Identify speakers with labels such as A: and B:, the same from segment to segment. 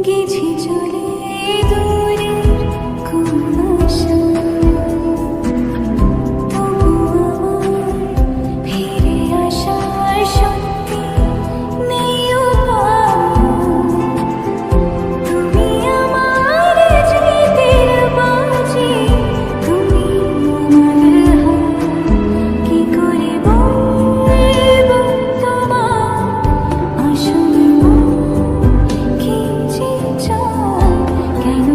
A: গেছি চলে দূরের কোন আশা, তবু আমার ফিরে আসার শক্তি নেই উপায়। তুমি আমার জিতের বাজি, তুমি আমার হার। কি করে বলবো তোমার আসল মন, কি যে চাই, কেন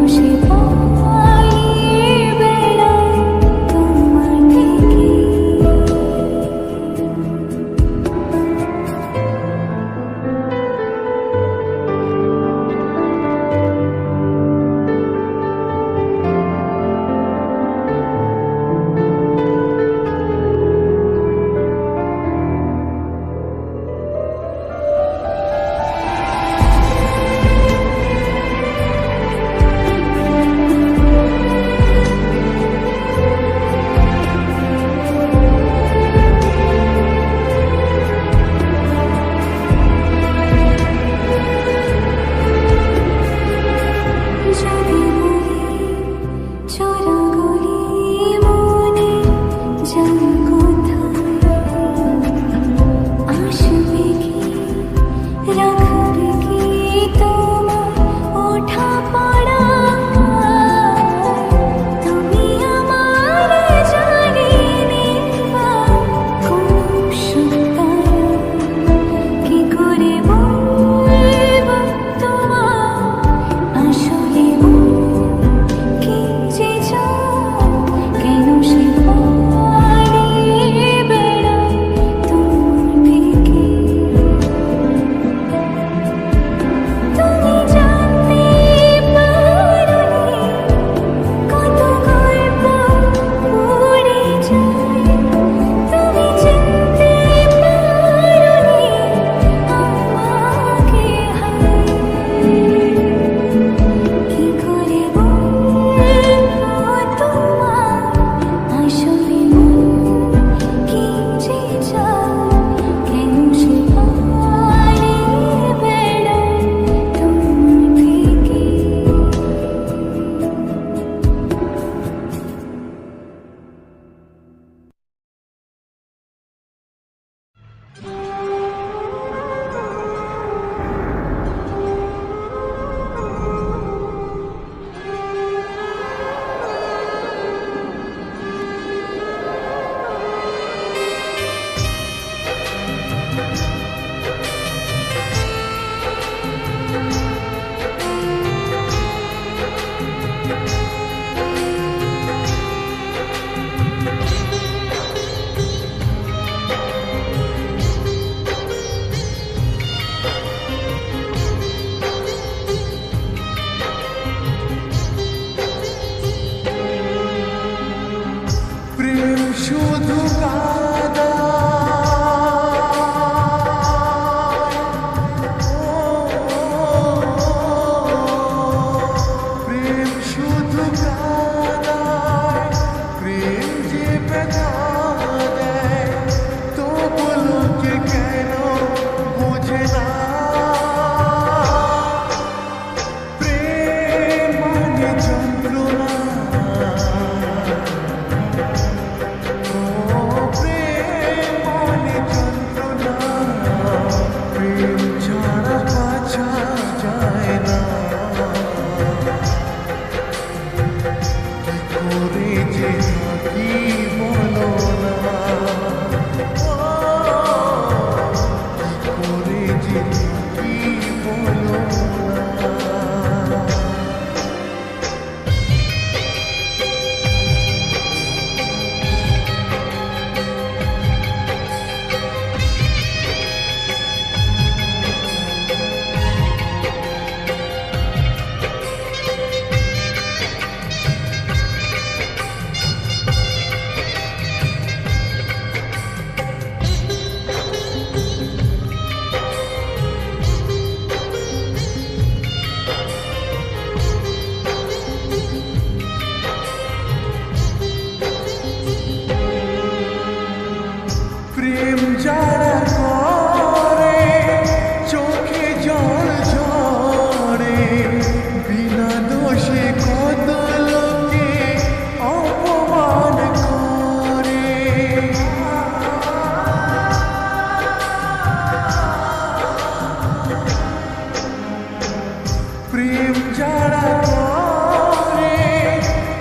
B: প্রেম যারা করে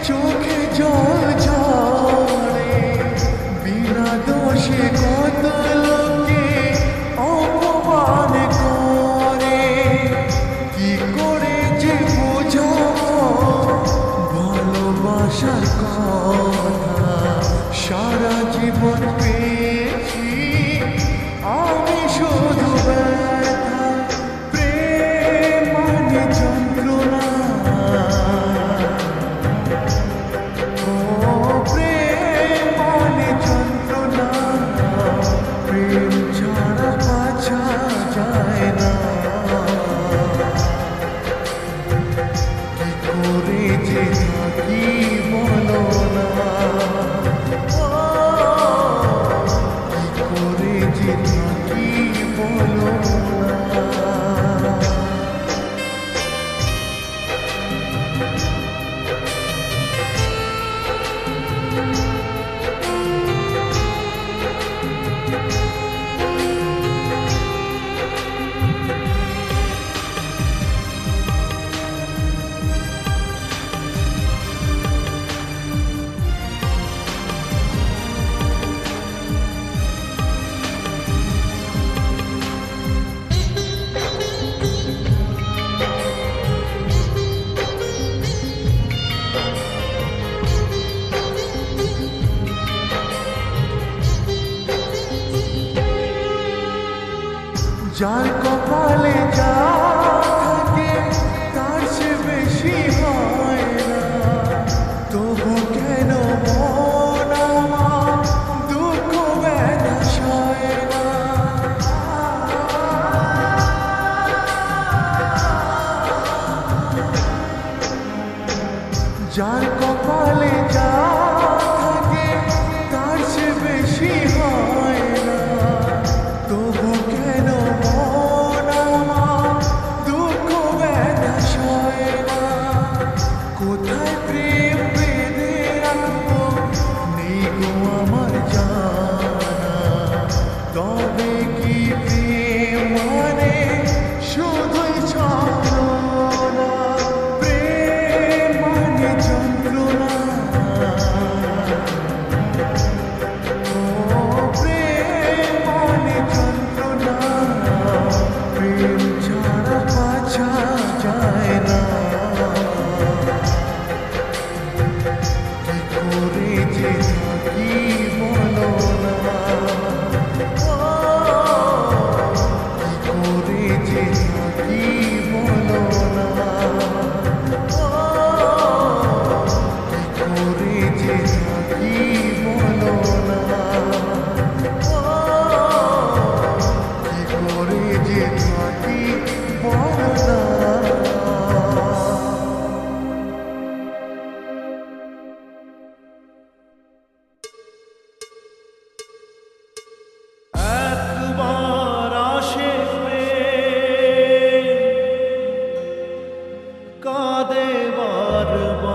B: চোখে জল ঝরে, বিনা দোষে কত লোকে অপমান করে। কি করে যে বোঝাবো ভালোবাসার কথা, সারা জীবন পেয়েছি আমি শুধু ব্যথা। প্রেম মানে যন্ত্রণা, ও প্রেম মানে যন্ত্রণা, প্রেম ছাড়া বাঁচা যায় না। কি করে যে থাকি বলো না, কি করে যে থাকি বলো না। যার কপালে যা থাকে তার সে বেশি হয় না, তবু কেন মন আমার দুঃখ ব্যথা সয় না। যার কপালে যা থাকে তার সে বেশি হয় না, তবু কেন মন আমার দুঃখ ব্যথা সয় না। কোথায় প্রেম বেঁধে রাখবো নেই গো আমার জানা, তবে কি প্রেম মানে শুধুই ছলনা। প্রেম মানে যন্ত্রণা, ও প্রেম মানে যন্ত্রণা, প্রেম ছাড়া বাঁচা যায় না। কি করে যে থাকি বলো না, কি করে যে থাকি বলো না, কি করে যে থাকি বলো না, কি করে যে থাকি বলো না। একবার আসে প্রেম, কাঁদে বারবার,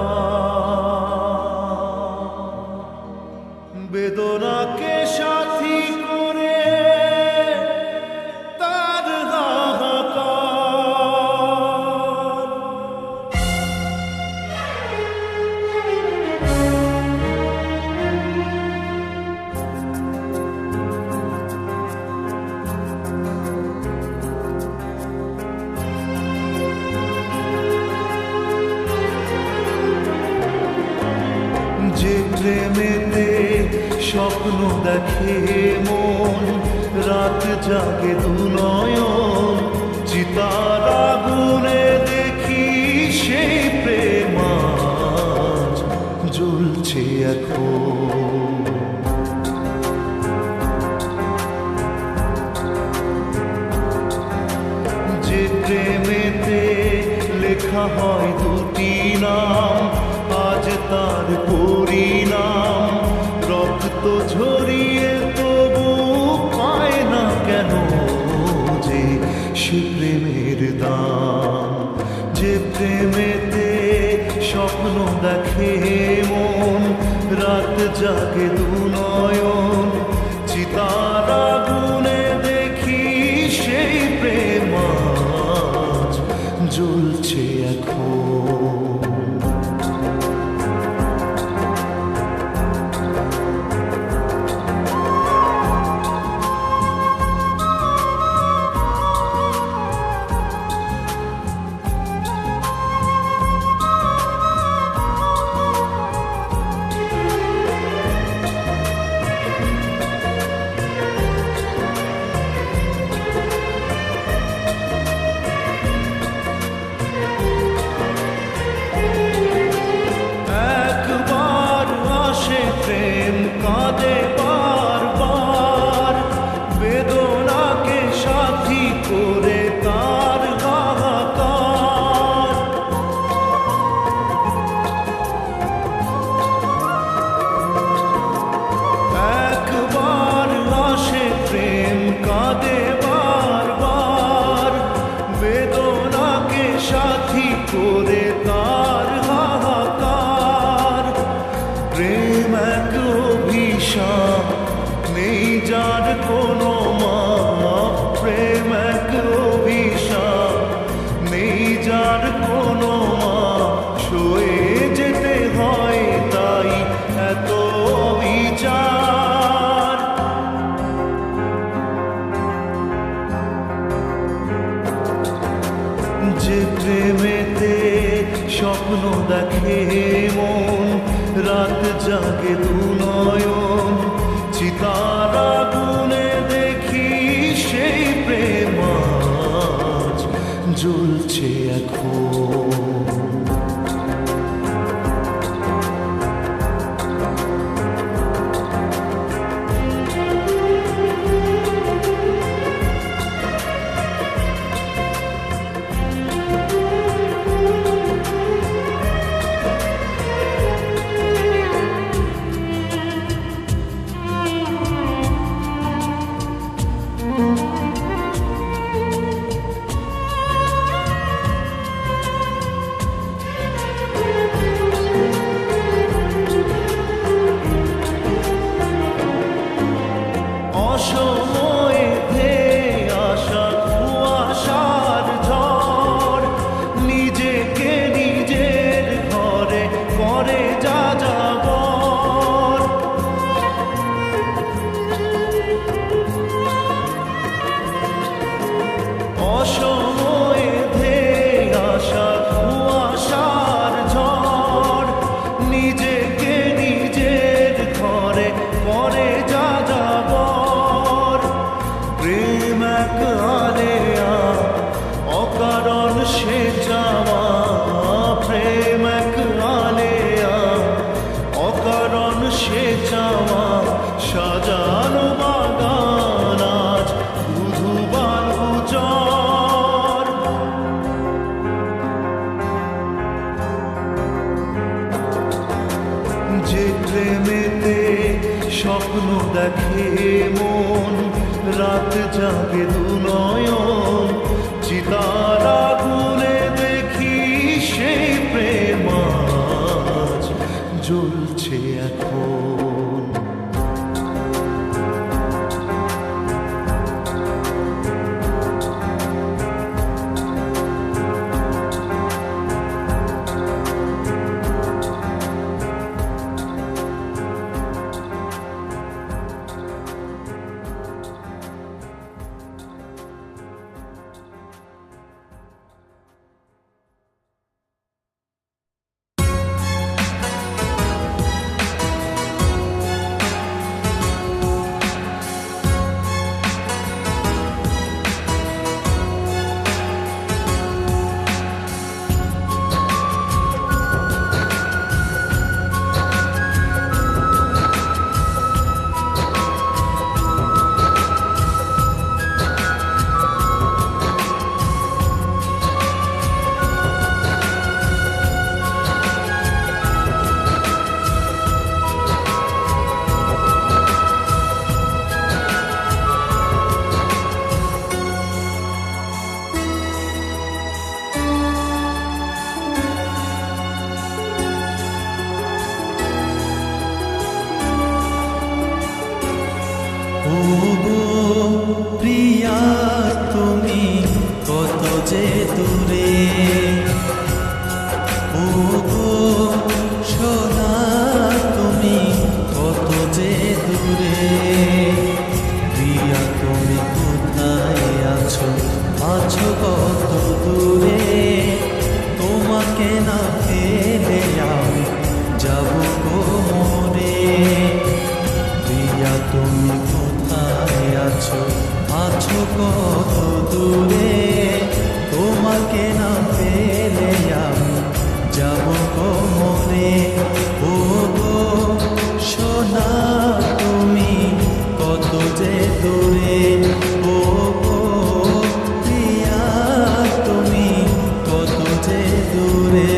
B: বেদনাকে সাথী করে তার হাহাকার। যে প্রেমেতে স্বপ্ন দেখে মন, রাত জাগে দু নয়ন, চিতার আগুনে দেখি সেই প্রেম আজ জ্বলছে এখন। যে প্রেমেতে লেখা হয় দুটি নাম, আজ তার পরিণাম রক্ত ঝরিয়ে তবু পায় না কেন যে সে প্রেমের দাম। যে প্রেমেতে স্বপ্ন দেখে মন, রাত জাগে দু নয়ন, চিতার আগুনে দেখি সেই প্রেম আজ জ্বলছে এখন। এখন। একবার আসে প্রেম কাঁদে বারবার, বেদনাকে সাথী করে তার হাহাকার। একবার আসে প্রেম কাঁদে বারবার, বেদনাকে সাথী করে তার হাহাকার। প্রেম এক অভিশাপ, নেই যার কোনো মাপ। প্রেম এক অভিশাপ, নেই যার কোনো মাপ। সয়ে যেতে হয় তাই এত বিচার। যে প্রেমেতে স্বপ্ন দেখে মন, রাত জাগে দু নয়ন, চিতার আগুনে দেখি সেই প্রেম আজ জ্বলছে এখন। অসময়ে ধেয়ে আসা কুয়াশার ঝড়, নিজেকে নিজের ঘরে করে যা যাবর। অসময়ে ধেয়ে আসা কুয়াশার ঝড়, নিজেকে নিজের ঘরে করে যা যাবর। প্রেম এক আলেয়া, অকারণ সে চাওয়া। প্রেম এক আলেয়া, অকারণ সে চাওয়া। সাজানো বাগান আজ ধুধু বালু চর। যে প্রেমেতে স্বপ্ন দেখে মন, রাত জাগে দু নয়ন, চিতার আগুনে দেখি সেই প্রেম আজ জ্বলছে এখন।
C: না পেলে আমি যাব মরে। প্রিয়া তুমি কোথায় আছো, আছো কত দূরে, তোমাকে না পেলে আমি যাব মরে। ও গো সোনা তুমি কত যে দূরে, ও গো প্রিয়া তুমি কত যে দূরে।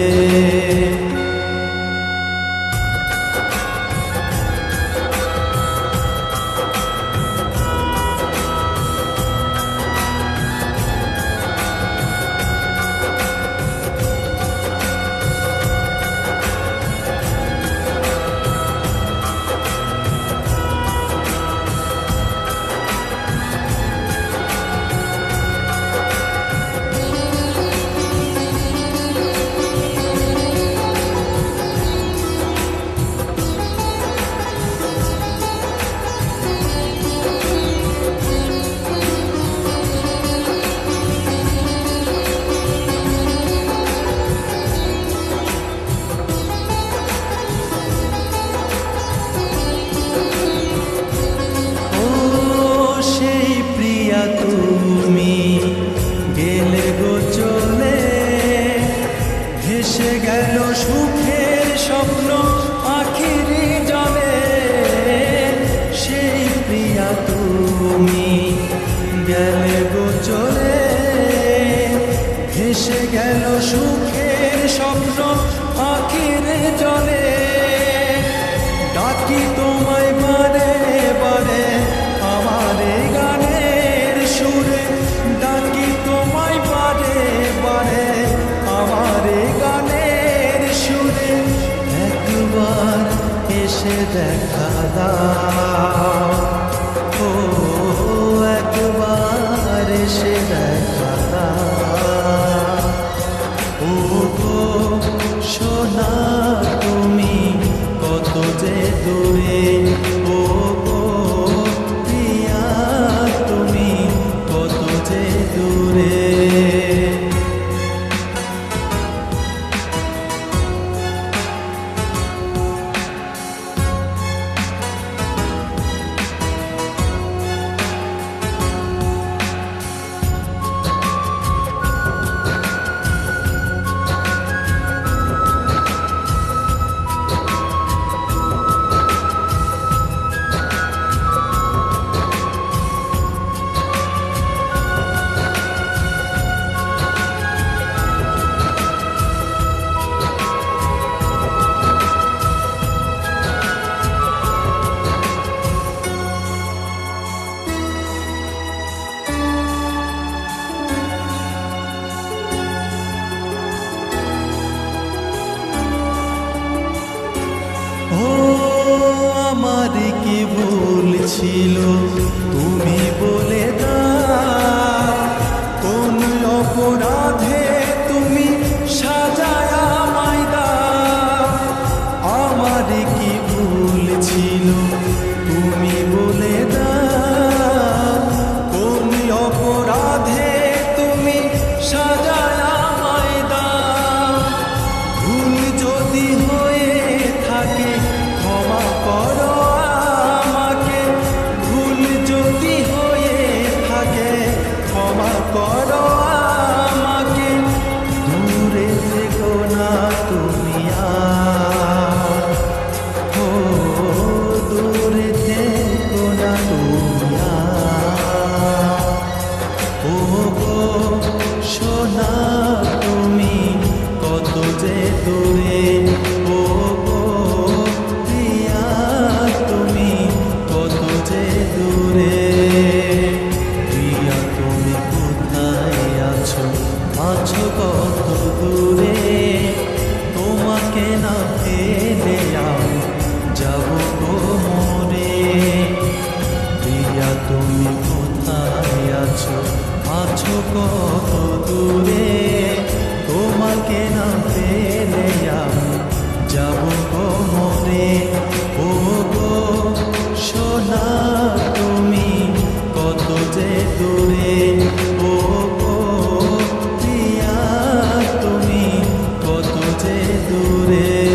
C: তুমি গেলে গো চলে, ভেসে গেল সুখের স্বপ্ন আখির জলে। সেই প্রিয়া তুমি গেলে গো চলে, ভেসে গেল সুখের স্বপ্ন আখির জলে। ডাকি তোমায় বারে বারে আমার গানের সুরে, ডাকি তোমায় বারে বারে আমার গানের সুরে। একবার এসে দেখা দাও, ও একবার এসে দেখা দাও। ও গো সোনা তুমি কত যে দূরে, ও গো প্রিয়া তুমি কত যে দূরে। ও আমার কি ভুল ছিল তুমি বলে দাও, কোন অপরাধে তুমি সাজায় আমায় দাও। আমার কি ভুল ছিল তুমি বলে দাও, কোন অপরাধে তুমি সাজায় আমায় দাও। ভুল যদি হয়ে থাকে ক্ষমা করো আমাকে, ভুল যদি হয়ে থাকে ক্ষমা করো আমাকে। দূরে থেকো না তুমি আর, ও দূরে থেকো না তুমি আর। ও গো সোনা তুমি কত যে দূরে, ও গো প্রিয়া তুমি কত যে দূরে। প্রিয়া তুমি কোথায় আছো, আছো কত দূরে, তোমাকে না পেলে আমি যাব মরে। প্রিয়া তুমি কোথায় আছো, আছো কত দূরে, তোমাকে না পেলে আমি আছে দূরে।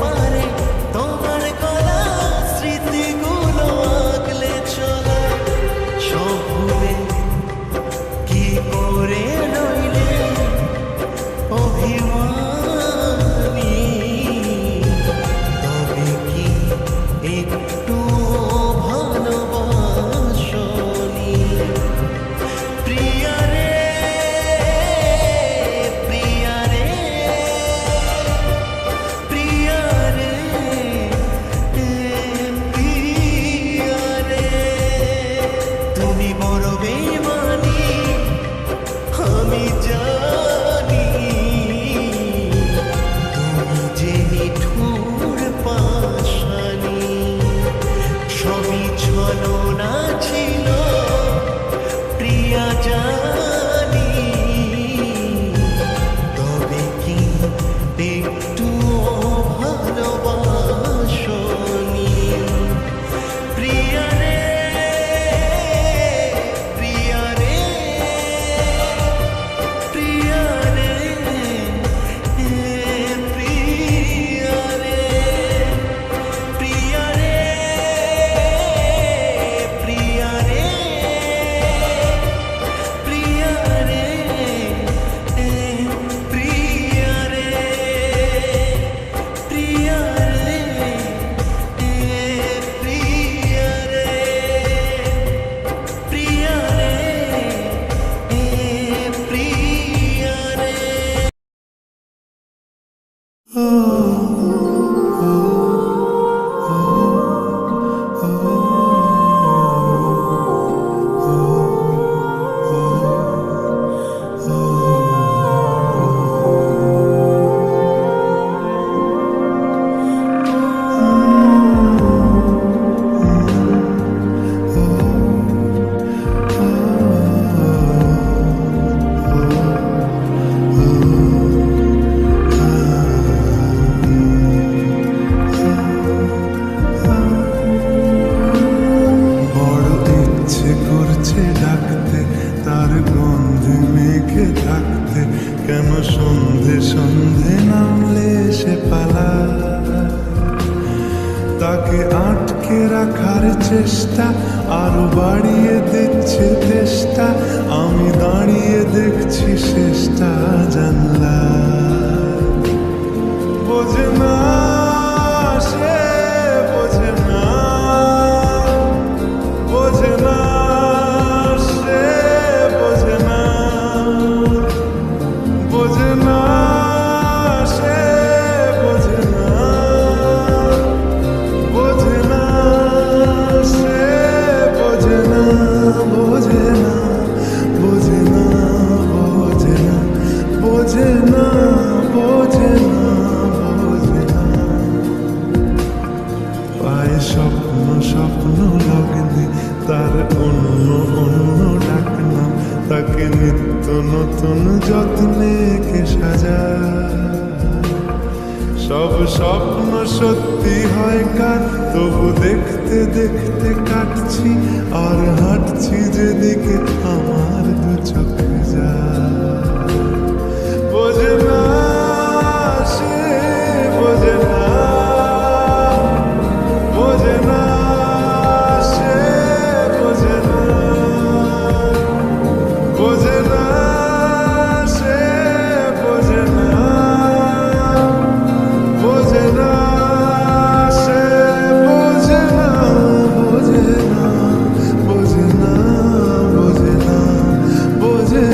C: পারে তোমার গলা স্মৃতিগুলো আগলে চলা সব ভুলে কি করে রইলে অভিমানী তবে কি একটু ভালোবাসনি প্রিয়া রে প্রিয়া রে প্রিয়া রে প্রিয়া রে তুমি বড় বেমানি আমি জানি তুমি যে নিঠুর পাশানি সবই ছলনা ছিল প্রিয়া জানি তবে কি একটু ভালোবাসনি প্রিয়া রে প্রিয়া রে প্রিয়া রে প্রিয়া রে প্রিয়া রে প্রিয়া রে প্রিয়া রে প্রিয়া রে প্রিয়া রে প্রিয়া রে প্রিয়া রে প্রিয়া রে বড় ইচ্ছে করছে ডাকতে তার গন্ধে মেঘে থাকতে কেন সন্ধে সন্ধে নামলে সে পালা তাকে আটকে রাখার চেষ্টা আরো বাড়িয়ে দিচ্ছে চেষ্টা আমি দাঁড়িয়ে দেখছি শেষটা জানলা বোঝে না সে বোঝে না বোঝে না সে বোঝে না বোঝে না সে বোঝে না বোঝে না সে বোঝে না বোঝে না বোঝে না বোঝে না বোঝে না বোঝে না বোঝে না পায়ে স্বপ্ন স্বপ্ন লগ্নে তার অন্য অন্য ডাকনাম তাকে নিত্য নতুন যত্নে কে সাজায় সব স্বপ্ন সত্যি হয় কার তবু দেখতে দেখতে কাটছি আর হাঁটছি যেদিকে আমার দু চোখ যায় বোঝে না সে বোঝে না বোঝে না সে বোঝে না বোঝে না সে বোঝে না বোঝে না সে বোঝে না বোঝে না বোঝে না বোঝে না বোঝে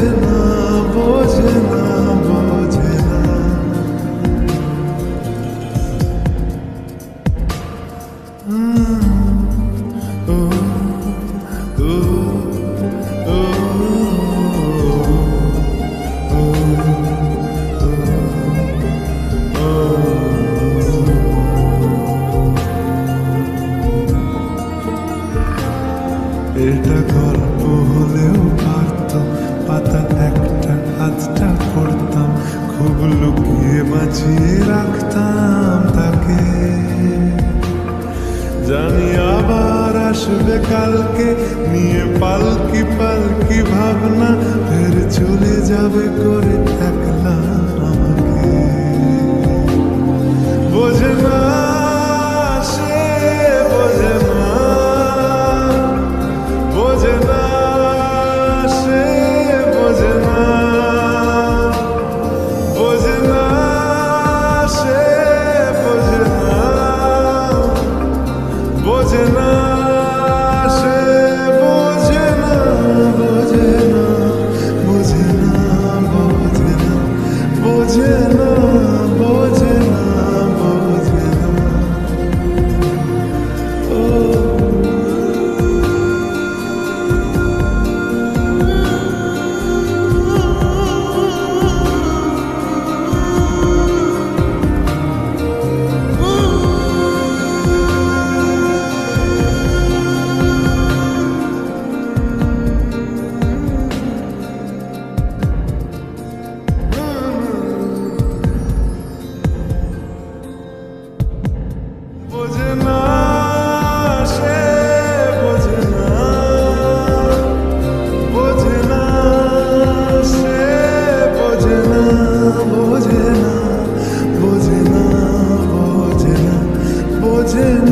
C: বোঝে না